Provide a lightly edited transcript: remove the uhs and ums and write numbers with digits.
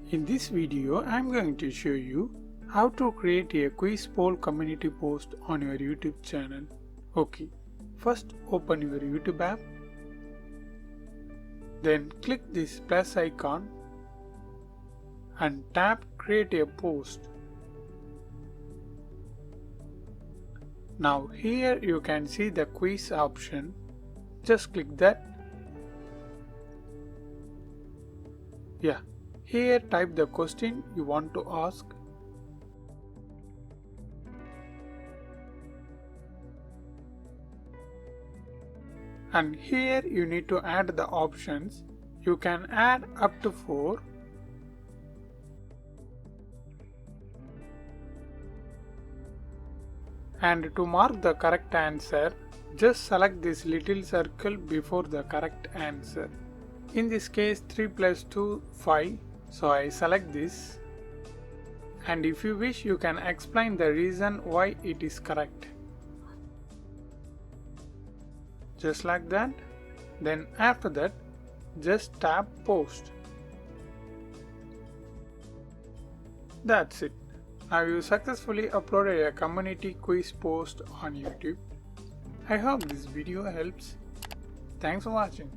In this video, I am going to show you how to create a quiz poll community post on your YouTube channel. Okay, first open your YouTube app. Then click this plus icon and tap Create a Post. Now here you can see the quiz option. Just click that. Here type the question you want to ask. And here you need to add the options. You can add up to 4. And to mark the correct answer, just select this little circle before the correct answer. In this case 3 plus 2, 5. So I select this. And if you wish, you can explain the reason why it is correct. Just like that. Then after that, just tap Post. That's it. Now you successfully uploaded a community quiz post on YouTube. I hope this video helps. Thanks for watching.